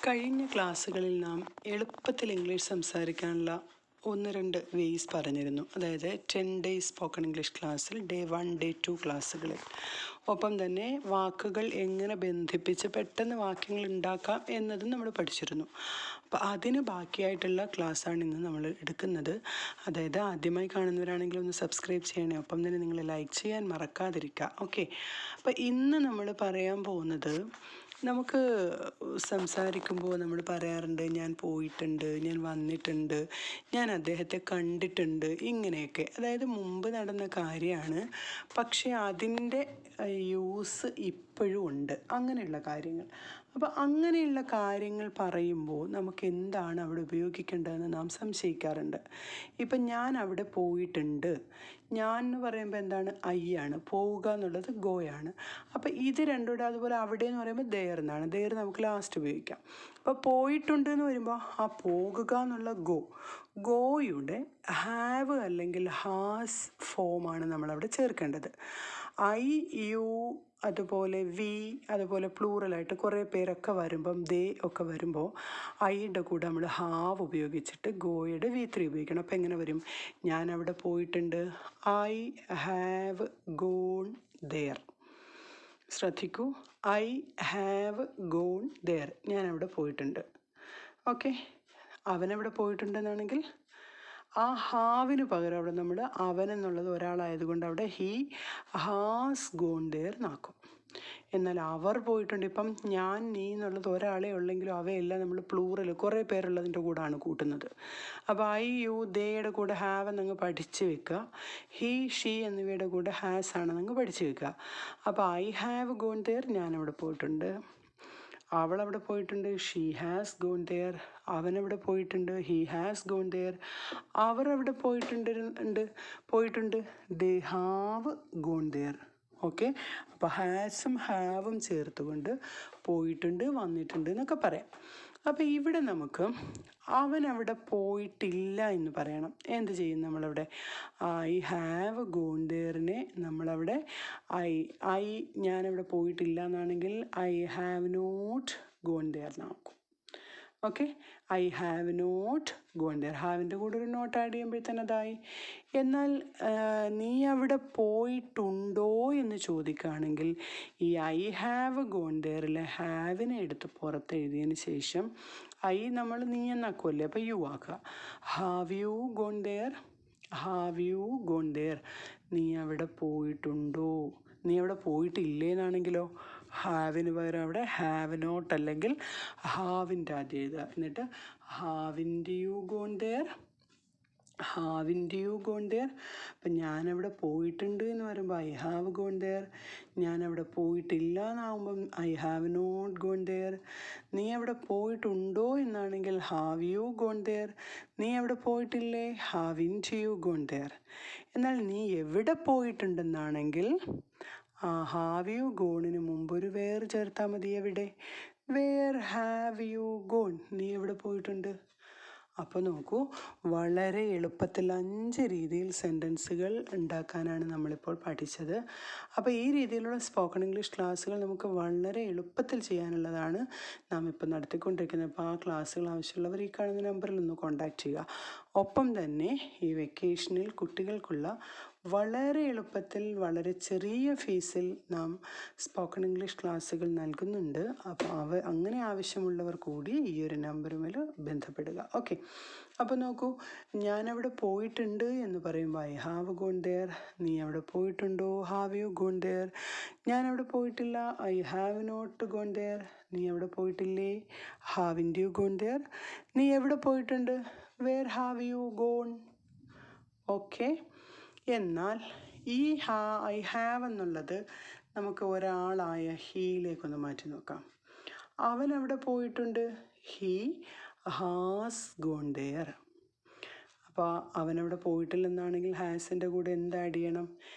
കഴിഞ്ഞ ക്ലാസ്സുകളിൽ നാം എളുപ്പത്തിൽ ഇംഗ്ലീഷ് സംസാരിക്കാനുള്ള 1-2 വേയ്സ് പറഞ്ഞിരുന്നു. അതായത് 10 ഡേയ്സ് സ്പോക്കൺ ഇംഗ്ലീഷ് ക്ലാസ്സിൽ ഡേ 1, ഡേ 2 ക്ലാസ്സുകളിൽ. ഒപ്പം തന്നെ വാക്കുകൾ എങ്ങനെ ബന്ധിപ്പിച്ച് പെട്ടെന്ന് വാക്യങ്ങൾ ഉണ്ടാക്കാം എന്നതും നമ്മൾ പഠിച്ചിരുന്നു. അപ്പോൾ അതിന് ബാക്കിയായിട്ടുള്ള ക്ലാസ്സാണ് ഇന്ന് നമ്മൾ എടുക്കുന്നത്. അതായത് ആദ്യമായി കാണുന്നവരാണെങ്കിൽ ഒന്ന് സബ്സ്ക്രൈബ് ചെയ്യണേ, ഒപ്പം തന്നെ നിങ്ങൾ ലൈക്ക് ചെയ്യാൻ മറക്കാതിരിക്കുക. ഓക്കെ, അപ്പോൾ ഇന്ന് നമ്മൾ പറയാൻ പോകുന്നത്, നമുക്ക് സംസാരിക്കുമ്പോൾ നമ്മൾ പറയാറുണ്ട് ഞാൻ പോയിട്ടുണ്ട്, ഞാൻ വന്നിട്ടുണ്ട്, ഞാൻ അദ്ദേഹത്തെ കണ്ടിട്ടുണ്ട്, ഇങ്ങനെയൊക്കെ. അതായത് മുമ്പ് നടന്ന കാര്യമാണ്, പക്ഷേ അതിൻ്റെ യൂസ് ഇപ്പോഴും ഉണ്ട്, അങ്ങനെയുള്ള കാര്യങ്ങൾ. അപ്പോൾ അങ്ങനെയുള്ള കാര്യങ്ങൾ പറയുമ്പോൾ നമുക്ക് എന്താണ് അവിടെ ഉപയോഗിക്കേണ്ടതെന്ന് നാം സംശയിക്കാറുണ്ട്. ഇപ്പം ഞാൻ അവിടെ പോയിട്ടുണ്ട്, ഞാൻ എന്ന് പറയുമ്പോൾ എന്താണ്, ഐ ആണ്, പോവുക എന്നുള്ളത് ഗോയാണ്. അപ്പോൾ ഇത് രണ്ടുകൂടെ, അതുപോലെ അവിടെ എന്ന് പറയുമ്പോൾ ദേർ എന്നാണ്, ദേർ നമുക്ക് ലാസ്റ്റ് ഉപയോഗിക്കാം. അപ്പോൾ പോയിട്ടുണ്ട് എന്ന് വരുമ്പോൾ ആ പോകുക എന്നുള്ള ഗോയുടെ ഹാവ് അല്ലെങ്കിൽ ഹാസ് ഫോമാണ് നമ്മളവിടെ ചേർക്കേണ്ടത്. ഐ, യു, അതുപോലെ വി, അതുപോലെ പ്ലൂറലായിട്ട് കുറേ പേരൊക്കെ വരുമ്പം ദേ ഒക്കെ വരുമ്പോൾ ഐയുടെ കൂടെ നമ്മൾ ഹാവ് ഉപയോഗിച്ചിട്ട് ഗോയുടെ V3 ഉപയോഗിക്കണം. അപ്പോൾ എങ്ങനെ വരും, ഞാൻ അവിടെ പോയിട്ടുണ്ട്, ഐ ഹാവ് ഗോൺ ദേർ. ശ്രദ്ധിക്കൂ, ഐ ഹാവ് ഗോൺ ദേർ, ഞാൻ അവിടെ പോയിട്ടുണ്ട്. ഓക്കെ, അവനവിടെ പോയിട്ടുണ്ടെന്നാണെങ്കിൽ ആ ഹാവിന് പകരം അവിടെ നമ്മൾ അവൻ എന്നുള്ളത് ഒരാളായതുകൊണ്ട് അവിടെ ഹീ ഹാസ് ഗോൺ ദേർ എന്നാക്കും. എന്നാൽ അവർ പോയിട്ടുണ്ട്, ഇപ്പം ഞാൻ, നീ എന്നുള്ളത് ഒരാളെ ഉള്ളെങ്കിലും അവയെല്ലാം നമ്മൾ പ്ലൂറൽ കുറേ പേരുള്ളതിൻ്റെ കൂടാണ് കൂട്ടുന്നത്. അപ്പോൾ ഐ, യു, ദേയുടെ കൂടെ ഹാവ് എന്നങ്ങ് പഠിച്ച് വെക്കുക. ഹീ, ഷീ എന്നിവയുടെ കൂടെ ഹാസ് ആണെന്നങ്ങ് പഠിച്ച് വെക്കുക. അപ്പോൾ ഐ ഹാവ് ഗോൺ ദേർ, ഞാനവിടെ പോയിട്ടുണ്ട്. അവളവിടെ പോയിട്ടുണ്ട്, ഷീ ഹാസ് ഗോൺ ദേർ. അവനവിടെ പോയിട്ടുണ്ട്, ഹീ ഹാസ് ഗോൺ ദേർ. അവർ അവിടെ പോയിട്ടുണ്ട്, they have gone there. Okay, അപ്പോൾ ഹാസും ഹാവും ചേർത്തുകൊണ്ട് പോയിട്ടുണ്ട്, വന്നിട്ടുണ്ട് എന്നൊക്കെ പറയാം. അപ്പോൾ ഇവിടെ നമുക്ക് അവൻ അവിടെ പോയിട്ടില്ല എന്ന് പറയണം. എന്ത് ചെയ്യും നമ്മളവിടെ, ഐ ഹാവ് ഗോൺ ദേറിനെ നമ്മളവിടെ ഞാനവിടെ പോയിട്ടില്ല എന്നാണെങ്കിൽ I have not gone there എന്നാക്കും. Okay, I have not gone there, ഹാവിൻ്റെ കൂടെ ഒരു നോട്ട് ആഡ് ചെയ്യുമ്പോഴത്തേന് അതായി. എന്നാൽ നീ അവിടെ പോയിട്ടുണ്ടോ എന്ന് ചോദിക്കുകയാണെങ്കിൽ ഈ ഐ ഹാവ് ഗോൺ ദേറിലെ ഹാവിനെ എടുത്ത് പുറത്ത് എഴുതിയതിന് ശേഷം ഐ നമ്മൾ നീ എന്നാക്കുമല്ലേ, അപ്പോൾ യു ആക്കുക. Have you gone there, have you gone there, നീ അവിടെ പോയിട്ടുണ്ടോ. നീ അവിടെ പോയിട്ടില്ലേ എന്നാണെങ്കിലോ ഹാവിന് പകരം അവിടെ ഹാവ് നോട്ട് അല്ലെങ്കിൽ ഹാവിൻ്റെ ആദ്യം എഴുതുക. എന്നിട്ട് ഹാവിൻ്റെ യു ഗോൺ ദേർ, ഹാവിൻ്റെ യു ഗോൺ ദേർ. അപ്പം ഞാനവിടെ പോയിട്ടുണ്ട് എന്ന് പറയുമ്പോൾ ഐ ഹാവ് ഗോൺ ദേർ. ഞാനവിടെ പോയിട്ടില്ല എന്നാകുമ്പം I have not gone there. നീ അവിടെ പോയിട്ടുണ്ടോ എന്നാണെങ്കിൽ ഹാവ് യു ഗോൺ ദേർ. നീ അവിടെ പോയിട്ടില്ലേ, ഹാവിൻറ്റ് യു ഗോൺ ദേർ. എന്നാൽ നീ എവിടെ പോയിട്ടുണ്ടെന്നാണെങ്കിൽ ഹാവ് യു ഗോണിന് മുമ്പ് ഒരു വേർ ചേർത്താൽ മതി. എവിടെ, വേർ ഹാവ് യു ഗോൺ, നീ എവിടെ പോയിട്ടുണ്ട്. അപ്പോൾ നോക്കൂ, വളരെ എളുപ്പത്തിൽ 5 രീതിയിൽ സെൻറ്റൻസുകൾ ഉണ്ടാക്കാനാണ് നമ്മളിപ്പോൾ പഠിച്ചത്. അപ്പോൾ ഈ രീതിയിലുള്ള സ്പോക്കൺ ഇംഗ്ലീഷ് ക്ലാസ്സുകൾ നമുക്ക് വളരെ എളുപ്പത്തിൽ ചെയ്യാനുള്ളതാണ് നാം ഇപ്പോൾ നടത്തിക്കൊണ്ടിരിക്കുന്നത്. അപ്പോൾ ആ ക്ലാസ്സുകൾ ആവശ്യമുള്ളവർ ഈ കാണുന്ന നമ്പറിൽ ഒന്ന് കോൺടാക്റ്റ് ചെയ്യുക. ഒപ്പം തന്നെ ഈ വെക്കേഷനിൽ കുട്ടികൾക്കുള്ള വളരെ എളുപ്പത്തിൽ വളരെ ചെറിയ ഫീസിൽ നാം സ്പോക്കൺ ഇംഗ്ലീഷ് ക്ലാസ്സുകൾ നൽകുന്നുണ്ട്. അപ്പോൾ അങ്ങനെ ആവശ്യമുള്ളവർ കൂടി ഈ ഒരു നമ്പറുമായി ബന്ധപ്പെടുക. ഓക്കെ, അപ്പോൾ നോക്കൂ, ഞാനവിടെ പോയിട്ടുണ്ട് എന്ന് പറയുമ്പോൾ ഐ ഹാവ് ഗോൺ ദേർ. നീ അവിടെ പോയിട്ടുണ്ടോ, ഹാവ് യു ഗോൺ ദേർ. ഞാനവിടെ പോയിട്ടില്ല, I have not gone there. നീ അവിടെ പോയിട്ടില്ലേ, ഹാവിൻറ്റ് യു ഗോൺ ദേർ. നീ എവിടെ പോയിട്ടുണ്ട്, where have you gone. Okay, എന്നാൽ ഈ ഐ ഹാവ് എന്നുള്ളത് നമുക്ക് ഒരാളായ ഹീയിലേക്കൊന്ന് മാറ്റി നോക്കാം. അവൻ അവിടെ പോയിട്ടുണ്ട്, ഹീ ഹാസ് ഗോൺ ദേർ. അപ്പോൾ അവനവിടെ പോയിട്ടില്ലെന്നാണെങ്കിൽ ഹാസിൻ്റെ കൂടെ എന്ത് ആഡ് ചെയ്യണം,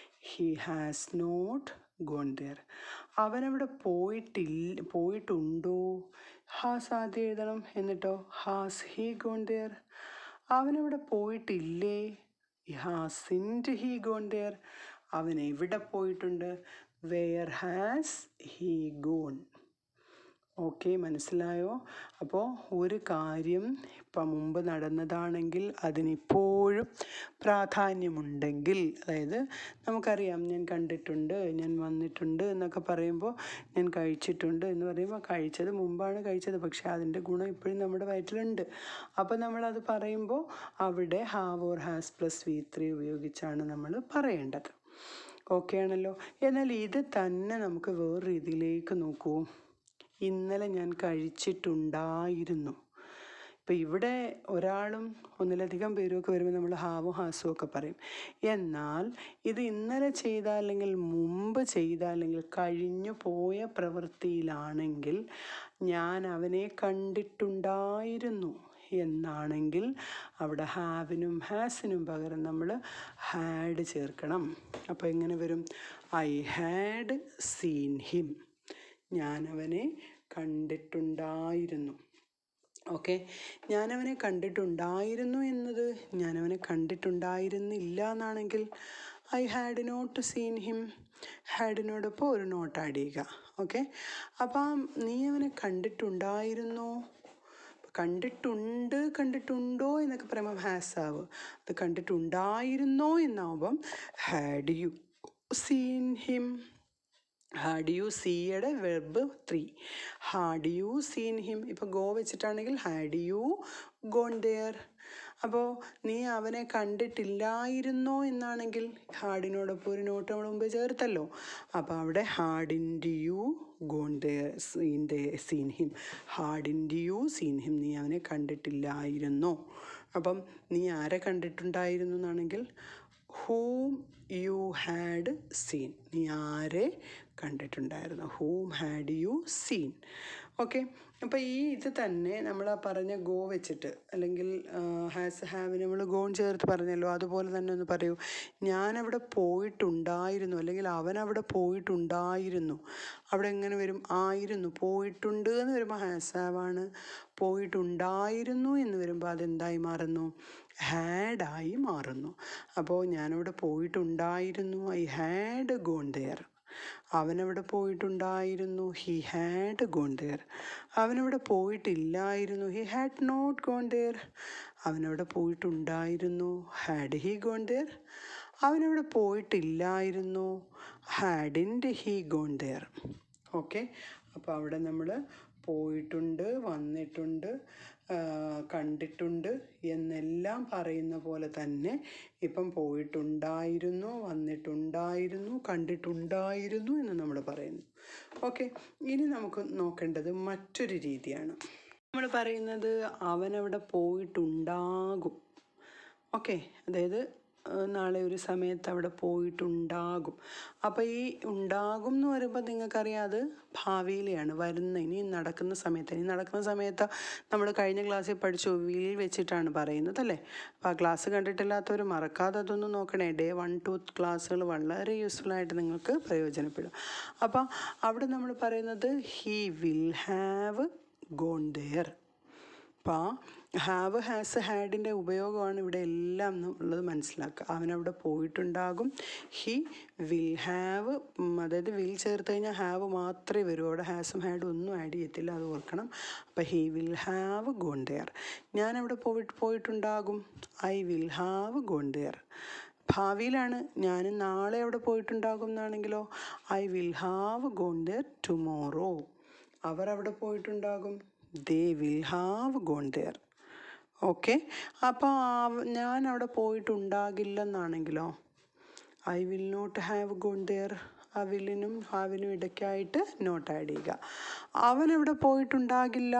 he has not gone there. അവനവിടെ പോയിട്ടുണ്ടോ, ഹാസ് ആദ്യം എഴുതണം. എന്നിട്ടോ ഹാസ് ഹീ ഗോൺ ദേർ. അവനവിടെ പോയിട്ടില്ലേ, ഹാസിൻറ്റ് ഹീ ഗോൺ ദേർ. അവൻ എവിടെ പോയിട്ടുണ്ട്, where has he gone. Okay, മനസ്സിലായോ? അപ്പോൾ ഒരു കാര്യം ഇപ്പം മുമ്പ് നടന്നതാണെങ്കിൽ അതിനിപ്പോഴും പ്രാധാന്യമുണ്ടെങ്കിൽ, അതായത് നമുക്കറിയാം ഞാൻ കണ്ടിട്ടുണ്ട്, ഞാൻ വന്നിട്ടുണ്ട് എന്നൊക്കെ പറയുമ്പോൾ, ഞാൻ കഴിച്ചിട്ടുണ്ട് എന്ന് പറയുമ്പോൾ കഴിച്ചത് മുമ്പാണ് കഴിച്ചത്, പക്ഷേ അതിൻ്റെ ഗുണം ഇപ്പോഴും നമ്മുടെ വയറ്റിലുണ്ട്. അപ്പോൾ നമ്മളത് പറയുമ്പോൾ അവിടെ have or has plus V3 ഉപയോഗിച്ചാണ് നമ്മൾ പറയേണ്ടത്. ഓക്കെ ആണല്ലോ? എന്നാൽ ഇത് തന്നെ നമുക്ക് വേറെ രീതിയിലേക്ക് നോക്കൂ. ഇന്നലെ ഞാൻ കഴിച്ചിട്ടുണ്ടായിരുന്നു. ഇപ്പം ഇവിടെ ഒരാളും ഒന്നിലധികം പേരുമൊക്കെ വരുമ്പോൾ നമ്മൾ ഹാവും ഹാസും ഒക്കെ പറയും. എന്നാൽ ഇത് ഇന്നലെ ചെയ്ത, അല്ലെങ്കിൽ മുമ്പ് ചെയ്ത, അല്ലെങ്കിൽ കഴിഞ്ഞു പോയ പ്രവൃത്തിയിലാണെങ്കിൽ ഞാൻ അവനെ കണ്ടിട്ടുണ്ടായിരുന്നു എന്നാണെങ്കിൽ അവിടെ ഹാവിനും ഹാസിനും പകരം നമ്മൾ ഹാഡ് ചേർക്കണം. അപ്പോൾ എങ്ങനെ വരും? I had seen him. ഞാനവനെ കണ്ടിട്ടുണ്ടായിരുന്നു. ഓക്കെ, ഞാനവനെ കണ്ടിട്ടുണ്ടായിരുന്നു എന്നത് ഞാനവനെ കണ്ടിട്ടുണ്ടായിരുന്നില്ല എന്നാണെങ്കിൽ I had not seen him. ഹാഡിനോടൊപ്പം ഒരു നോട്ട് ആഡ് ചെയ്യുക. ഓക്കെ, അപ്പം നീ അവനെ കണ്ടിട്ടുണ്ടായിരുന്നോ? കണ്ടിട്ടുണ്ട്, കണ്ടിട്ടുണ്ടോ എന്നൊക്കെ പറയുമ്പം ഹാസ് ആവും. അത് കണ്ടിട്ടുണ്ടായിരുന്നോ എന്നാവുമ്പം had you seen him. Had you സീയുടെ verb 3. Had you seen him. ഇപ്പോൾ ഗോ വെച്ചിട്ടാണെങ്കിൽ ഹാഡ് യു ഗോൺ ദെയർ. അപ്പോൾ നീ അവനെ കണ്ടിട്ടില്ലായിരുന്നോ എന്നാണെങ്കിൽ ഹാഡിനോടൊപ്പം ഒരു നോട്ട് നമ്മൾ മുമ്പ് ചേർത്തല്ലോ. അപ്പോൾ അവിടെ hadn't you gone there seen him. Hadn't you seen him. നീ അവനെ കണ്ടിട്ടില്ലായിരുന്നോ. അപ്പം നീ ആരെ കണ്ടിട്ടുണ്ടായിരുന്നു എന്നാണെങ്കിൽ ഹൂം യു ഹാഡ് സീൻ. നീ ആരെ കണ്ടിട്ടുണ്ടായിരുന്നു? ഹൂം ഹാഡ് യു സീൻ. ഓക്കെ, അപ്പോൾ ഈ ഇത് തന്നെ നമ്മൾ ആ പറഞ്ഞ ഗോ വെച്ചിട്ട്, അല്ലെങ്കിൽ ഹാസ് ഹാവ് നമ്മൾ ഗോൺ ചേർത്ത് പറഞ്ഞല്ലോ, അതുപോലെ തന്നെ ഒന്ന് പറയൂ. ഞാനവിടെ പോയിട്ടുണ്ടായിരുന്നു, അല്ലെങ്കിൽ അവനവിടെ പോയിട്ടുണ്ടായിരുന്നു. അവിടെ എങ്ങനെ വരും? ആയിരുന്നു. പോയിട്ടുണ്ട് എന്ന് വരുമ്പോൾ ഹാസ് ഹാവാണ്. പോയിട്ടുണ്ടായിരുന്നു എന്ന് വരുമ്പോൾ അതെന്തായി മാറുന്നു? ഹാഡായി മാറുന്നു. അപ്പോൾ ഞാനവിടെ പോയിട്ടുണ്ടായിരുന്നു, ഐ ഹാഡ് ഗോൺ ദെയർ. അവനവിടെ പോയിട്ടുണ്ടായിരുന്നു, ഹി ഹാഡ് ഗോൺ ദെയർ. അവനവിടെ പോയിട്ടില്ലായിരുന്നു, he had not gone there. അവനവിടെ പോയിട്ടുണ്ടായിരുന്നു, ഹാഡ് ഹി ഗോൺ ദെയർ. അവനവിടെ പോയിട്ടില്ലായിരുന്നു, hadn't he gone there. Okay, അപ്പോൾ അവിടെ നമ്മൾ പോയിട്ടുണ്ട്, വന്നിട്ടുണ്ട്, കണ്ടിട്ടുണ്ട് എന്നെല്ലാം പറയുന്ന പോലെ തന്നെ ഇപ്പം പോയിട്ടുണ്ടായിരുന്നു, വന്നിട്ടുണ്ടായിരുന്നു, കണ്ടിട്ടുണ്ടായിരുന്നു എന്ന് നമ്മൾ പറയുന്നു. ഓക്കെ, ഇനി നമുക്ക് നോക്കേണ്ടത് മറ്റൊരു രീതിയാണ്. നമ്മൾ പറയുന്നത് അവനവിടെ പോയിട്ടുണ്ടാകും. ഓക്കെ, അതായത് നാളെ ഒരു സമയത്ത് അവിടെ പോയിട്ടുണ്ടാകും. അപ്പോൾ ഈ ഉണ്ടാകും എന്ന് പറയുമ്പോൾ നിങ്ങൾക്കറിയാം അത് ഭാവിയിലെയാണ്, വരുന്ന, ഇനി നടക്കുന്ന സമയത്ത്. ഇനി നടക്കുന്ന സമയത്ത് നമ്മൾ കഴിഞ്ഞ ക്ലാസ്സിൽ പഠിച്ചു വിൽ വെച്ചിട്ടാണ് പറയുന്നത് അല്ലേ. അപ്പോൾ ആ ക്ലാസ് കണ്ടിട്ടില്ലാത്തവർ മറക്കാതെ അതൊന്ന് നോക്കണേ. ഡേ 1, 2 ക്ലാസ്സുകൾ വളരെ യൂസ്ഫുള്ളായിട്ട് നിങ്ങൾക്ക് പ്രയോജനപ്പെടും. അപ്പോൾ അവിടെ നമ്മൾ പറയുന്നത് he will have gone there. അപ്പോൾ ഹാവ് ഹാസ് ഹാഡിൻ്റെ ഉപയോഗമാണ് ഇവിടെ എല്ലാം ഉള്ളത് മനസ്സിലാക്കുക. അവനവിടെ പോയിട്ടുണ്ടാകും. ഹി വിൽ ഹാവ്, അതായത് വിൽ ചേർത്ത് കഴിഞ്ഞാൽ ഹാവ് മാത്രമേ വരൂ. അവിടെ ഹാസും ഹാഡും ഒന്നും ആഡ് ചെയ്യത്തില്ല, അത് ഓർക്കണം. അപ്പോൾ he will have gone there. ഞാനവിടെ പോയിട്ടുണ്ടാകും, I will have gone there. ഭാവിയിലാണ്, ഞാൻ നാളെ അവിടെ പോയിട്ടുണ്ടാകും എന്നാണെങ്കിലോ I will have gone there tomorrow. അവർ അവിടെ പോയിട്ടുണ്ടാകും, they will have gone there. Okay, അപ്പോൾ ഞാൻ അവിടെ പോയിട്ടുണ്ടാകില്ലെന്നാണെങ്കിലോ I will not have gone there. ആ വില്ലിനും ഹാവിനും ഇടയ്ക്കായിട്ട് നോട്ട് ആഡ് ചെയ്യുക. അവനവിടെ പോയിട്ടുണ്ടാകില്ല,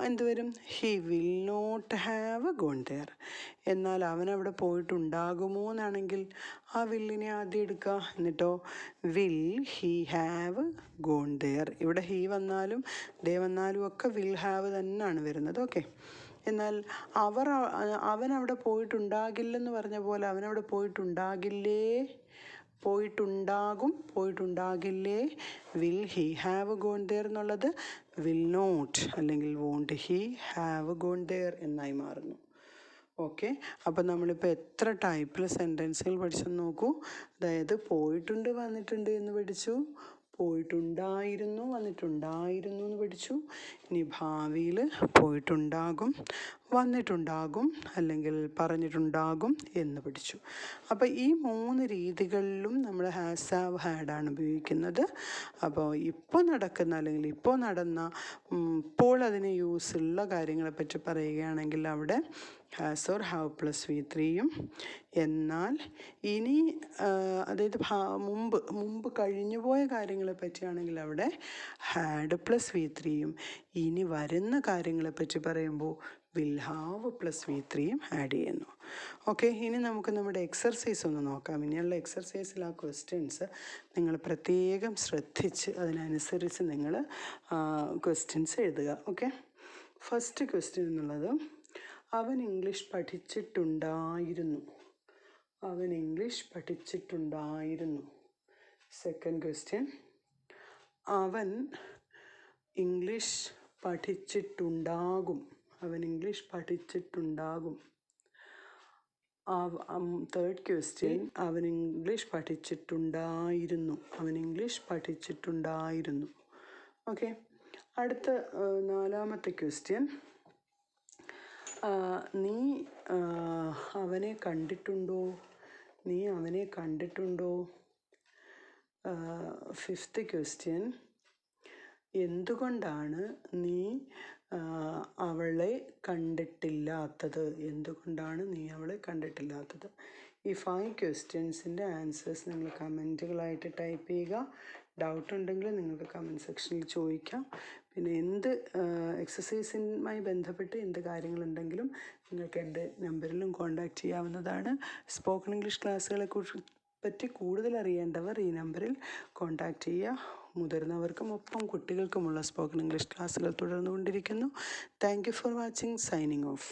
എന്ത് വരും? He will not have gone there. എന്നാൽ അവനവിടെ പോയിട്ടുണ്ടാകുമോ എന്നാണെങ്കിൽ ആ വില്ലിനെ ആദ്യം എടുക്കുക, എന്നിട്ടോ will he have gone there. ഇവിടെ ഹി വന്നാലും ദേ വന്നാലും ഒക്കെ വിൽ ഹാവ് തന്നെയാണ് വരുന്നത്. ഓക്കെ, എന്നാൽ അവനവിടെ പോയിട്ടുണ്ടാകില്ലെന്ന് പറഞ്ഞ പോലെ അവനവിടെ പോയിട്ടുണ്ടാകില്ലേ, പോയിട്ടുണ്ടാകില്ലേ. Will he have gone there എന്നുള്ളത് വിൽ നോട്ട് അല്ലെങ്കിൽ won't he have gone there എന്നായി മാറുന്നു. ഓക്കെ, അപ്പോൾ നമ്മളിപ്പോൾ എത്ര ടൈപ്പിൽ സെൻറ്റൻസുകൾ പഠിച്ചെന്ന് നോക്കൂ. അതായത് പോയിട്ടുണ്ട്, വന്നിട്ടുണ്ട് എന്ന് പഠിച്ചു, പോയിട്ടുണ്ടായിരുന്നു, വന്നിട്ടുണ്ടായിരുന്നു എന്ന് പഠിച്ചു. ഇനി ഭാവിയിൽ പോയിട്ടുണ്ടാകും, വന്നിട്ടുണ്ടാകും, അല്ലെങ്കിൽ പറഞ്ഞിട്ടുണ്ടാകും എന്ന് പഠിച്ചു. അപ്പോൾ ഈ 3 രീതികളിലും നമ്മൾ ഹാസ്, ഹാവ്, ഹാഡാണ് ഉപയോഗിക്കുന്നത്. അപ്പോൾ ഇപ്പോൾ നടക്കുന്ന അല്ലെങ്കിൽ ഇപ്പോൾ നടന്ന ഇപ്പോൾ അതിന് യൂസുള്ള കാര്യങ്ങളെപ്പറ്റി പറയുകയാണെങ്കിൽ അവിടെ ഹാസ് ഓർ ഹാവ് പ്ലസ് V3യും, എന്നാൽ ഇനി അതായത് മുമ്പ് കഴിഞ്ഞുപോയ കാര്യങ്ങളെ പറ്റിയാണെങ്കിൽ അവിടെ ഹാഡ് പ്ലസ് V3യും, ഇനി വരുന്ന കാര്യങ്ങളെപ്പറ്റി പറയുമ്പോൾ വിൽ ഹാവ് പ്ലസ് V3യും ആഡ് ചെയ്യുന്നു. ഓക്കെ, ഇനി നമുക്ക് നമ്മുടെ എക്സർസൈസ് ഒന്ന് നോക്കാം. ഇനിയുള്ള എക്സർസൈസിൽ ആ ക്വസ്റ്റ്യൻസ് നിങ്ങൾ പ്രത്യേകം ശ്രദ്ധിച്ച് അതിനനുസരിച്ച് നിങ്ങൾ ക്വസ്റ്റ്യൻസ് എഴുതുക. ഓക്കെ, ഫസ്റ്റ് ക്വസ്റ്റ്യൻ എന്നുള്ളത് അവൻ ഇംഗ്ലീഷ് പഠിച്ചിട്ടുണ്ടായിരുന്നു. അവൻ ഇംഗ്ലീഷ് പഠിച്ചിട്ടുണ്ടായിരുന്നു. സെക്കൻഡ് ക്വസ്റ്റ്യൻ അവൻ ഇംഗ്ലീഷ് പഠിച്ചിട്ടുണ്ടാകും. അവൻ ഇംഗ്ലീഷ് പഠിച്ചിട്ടുണ്ടാകും. തേർഡ് ക്വസ്റ്റ്യൻ അവൻ ഇംഗ്ലീഷ് പഠിച്ചിട്ടുണ്ടായിരുന്നു. അവൻ ഇംഗ്ലീഷ് പഠിച്ചിട്ടുണ്ടായിരുന്നു. ഓക്കെ, അടുത്ത 4ാമത്തെ ക്വസ്റ്റ്യൻ നീ അവനെ കണ്ടിട്ടുണ്ടോ? നീ അവനെ കണ്ടിട്ടുണ്ടോ? ഫിഫ്ത്ത് ക്വസ്റ്റ്യൻ എന്തുകൊണ്ടാണ് നീ അവളെ കണ്ടിട്ടില്ലാത്തത്? എന്തുകൊണ്ടാണ് നീ അവളെ കണ്ടിട്ടില്ലാത്തത്? ഈ 5 ക്വസ്റ്റ്യൻസിൻ്റെ ആൻസേഴ്സ് നിങ്ങൾ കമൻറ്റുകളായിട്ട് ടൈപ്പ് ചെയ്യുക. ഡൗട്ട് ഉണ്ടെങ്കിൽ നിങ്ങൾക്ക് കമൻറ്റ് സെക്ഷനിൽ ചോദിക്കാം. പിന്നെ എന്ത് എക്സസൈസുമായി ബന്ധപ്പെട്ട് എന്ത് കാര്യങ്ങളുണ്ടെങ്കിലും നിങ്ങൾക്ക് എൻ്റെ നമ്പറിലും കോൺടാക്റ്റ് ചെയ്യാവുന്നതാണ്. സ്പോക്കൺ ഇംഗ്ലീഷ് ക്ലാസ്സുകളെ പറ്റി കൂടുതൽ അറിയേണ്ടവർ ഈ നമ്പറിൽ കോൺടാക്റ്റ് ചെയ്യുക. മുതിർന്നവർക്കും ഒപ്പം കുട്ടികൾക്കുമുള്ള സ്പോക്കൺ ഇംഗ്ലീഷ് ക്ലാസ്സുകൾ തുടർന്നുകൊണ്ടിരിക്കുന്നു. Thank you for watching. Signing of.